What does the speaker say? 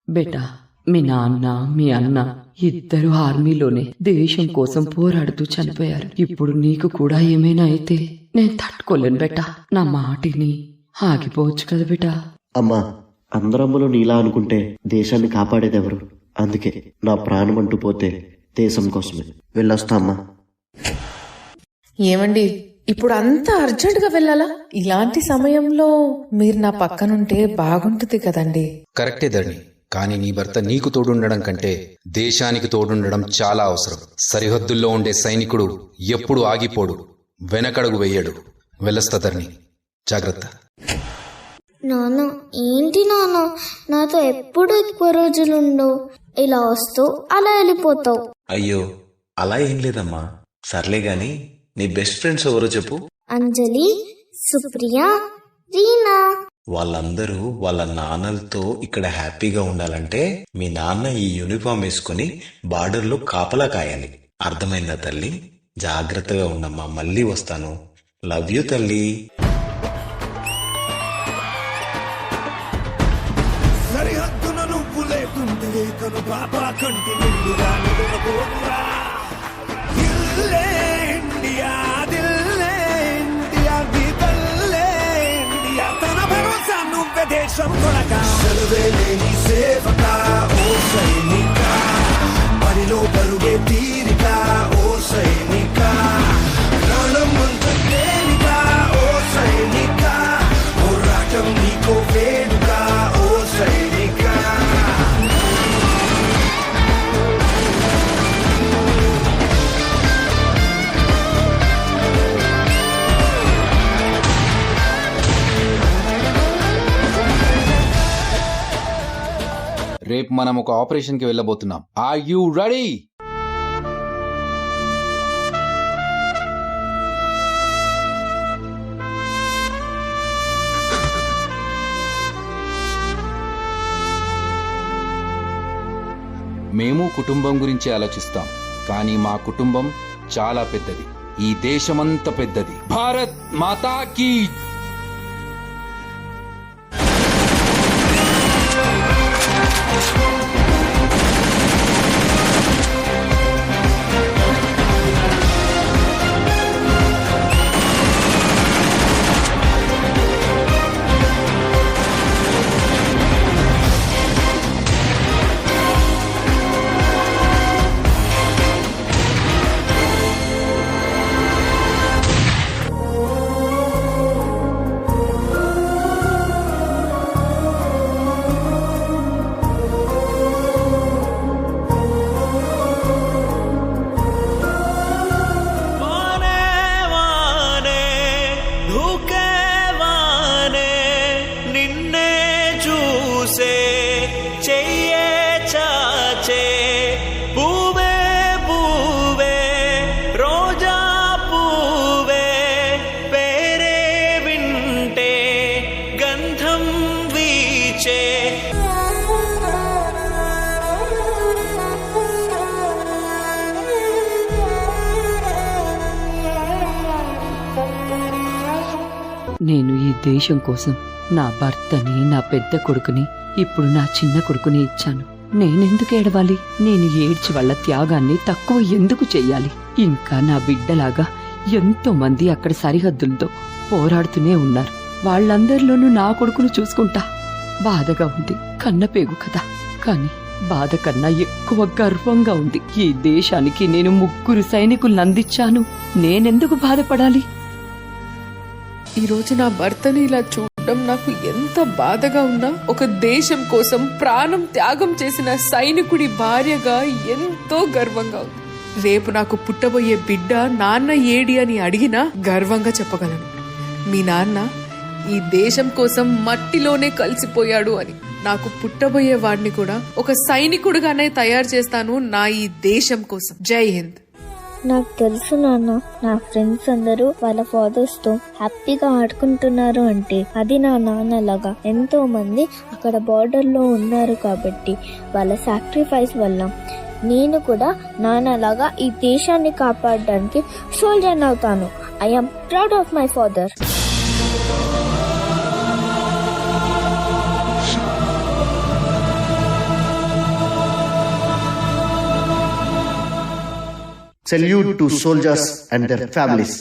బేటా, మీ నాన్న మీ అన్న ఇద్దరు ఆర్మీలోనే దేశం కోసం పోరాడుతూ చనిపోయారు. ఇప్పుడు నీకు కూడా ఏమైనా అయితే నేను తట్టుకోలేను బేటా. నా మాటిని ఆగిపోవచ్చు కదా బేటా. అమ్మా, అందరమ్మలు నీలా అనుకుంటే దేశాన్ని కాపాడేదెవరు? అందుకే నా ప్రాణం అంటూ పోతే దేశం కోసమే. వెళ్ళొస్తా అమ్మా. ఏమండి, ఇప్పుడు అంత అర్జెంటుగా వెళ్ళాలా? ఇలాంటి సమయంలో మీరు నా పక్కనుంటే బాగుంటుంది కదండి. కరెక్టే ధరణి, కానీ నీ భర్త నీకు తోడుండడం కంటే దేశానికి తోడుండడం చాలా అవసరం. సరిహద్దుల్లో ఉండే సైనికుడు ఎప్పుడు ఆగిపోడు, వెనకడుగు వెయ్యడు. వెళ్ళొస్తా ధరణి, జాగ్రత్త. నాన్న, ఏంటి నాన్న, నాతో ఎప్పుడు ఎక్కువ రోజులుండవు. ఇలా వస్తూ అలా వెళ్ళిపోతావు. అయ్యో, అలా ఏం లేదమ్మా. సర్లే గాని నీ బెస్ట్ ఫ్రెండ్స్ ఎవరో చెప్పు. అంజలి, సుప్రియ, రీనా. వాళ్ళందరూ వాళ్ళ నాన్నలతో ఇక్కడ హ్యాపీగా ఉండాలంటే మీ నాన్న ఈ యూనిఫామ్ వేసుకుని బార్డర్లో కాపలా కాయాలి. అర్థమైందా తల్లి? జాగ్రత్తగా ఉండమ్మా. మళ్ళీ వస్తాను. లవ్ యూ తల్లి. సరిహద్దున నువ్వు లేకుంటే కను బాబా కంటి నిండుగా నిలబోదురా. దిల్లే ఇండియా, దిల్లే ఇండియా, నీ తల్లే ఇండియా. తన భరోసా నువ్వే దేశం కొనగా. సెలవే లేని సేవక ఓ సైనిక, పనిలో పరుగే తీరిక ఓ సైనిక. ప్రాణం అంత తేలిక ఓ సైనిక, పోరాటం నీకో వేడుక ఓ సైనిక. రేపు మనం ఒక ఆపరేషన్ కి వెళ్ళబోతున్నాం. Are you ready? మేము కుటుంబం గురించి ఆలోచిస్తాం, కానీ మా కుటుంబం చాలా పెద్దది. ఈ దేశమంత పెద్దది. భారత్ మాతా కీ. నేను ఈ దేశం కోసం నా భర్తని, నా పెద్ద కొడుకుని, ఇప్పుడు నా చిన్న కొడుకుని ఇచ్చాను. నేనెందుకు ఏడవాలి? నేను ఏడ్చి వాళ్ళ త్యాగాన్ని తక్కువ ఎందుకు చెయ్యాలి? ఇంకా నా బిడ్డలాగా ఎంతో మంది అక్కడ సరిహద్దులతో పోరాడుతూనే ఉన్నారు. వాళ్ళందరిలోనూ నా కొడుకును చూసుకుంటా. బాధగా ఉంది, కన్నపేగు కదా. కాని బాధ కన్నా ఎక్కువ గర్వంగా ఉంది. ఈ దేశానికి నేను 3 సైనికులను అందించాను. నేనెందుకు బాధపడాలి? ఈరోజు నా భర్తని ఇలా చూడడం నాకు ఎంత బాధగా ఉన్నా, ఒక దేశం కోసం ప్రాణం త్యాగం చేసిన సైనికుడి భార్యగా ఎంతో గర్వంగా ఉంది. రేపు నాకు పుట్టబోయే బిడ్డ నాన్న ఏడి అని అడిగినా గర్వంగా చెప్పగలను, మీ నాన్న ఈ దేశం కోసం మట్టిలోనే కలిసిపోయాడు అని. నాకు పుట్టబోయే వాడిని కూడా ఒక సైనికుడిగానే తయారు చేస్తాను నా ఈ దేశం కోసం. జై హింద్. నాకు తెలుసు నాన్న, నా ఫ్రెండ్స్ అందరూ వాళ్ళ ఫాదర్స్ తో హ్యాపీగా ఆడుకుంటున్నారు అంటే అది నా నాన్నలాగా ఎంతో మంది అక్కడ బార్డర్ లో ఉన్నారు కాబట్టి వాళ్ళ సాక్రిఫైస్ వల్ల నేను కూడా నాన్నలాగా ఈ దేశాన్ని కాపాడడానికి సోల్జర్ అవుతాను. I am proud of my father. Salute to soldiers and their families.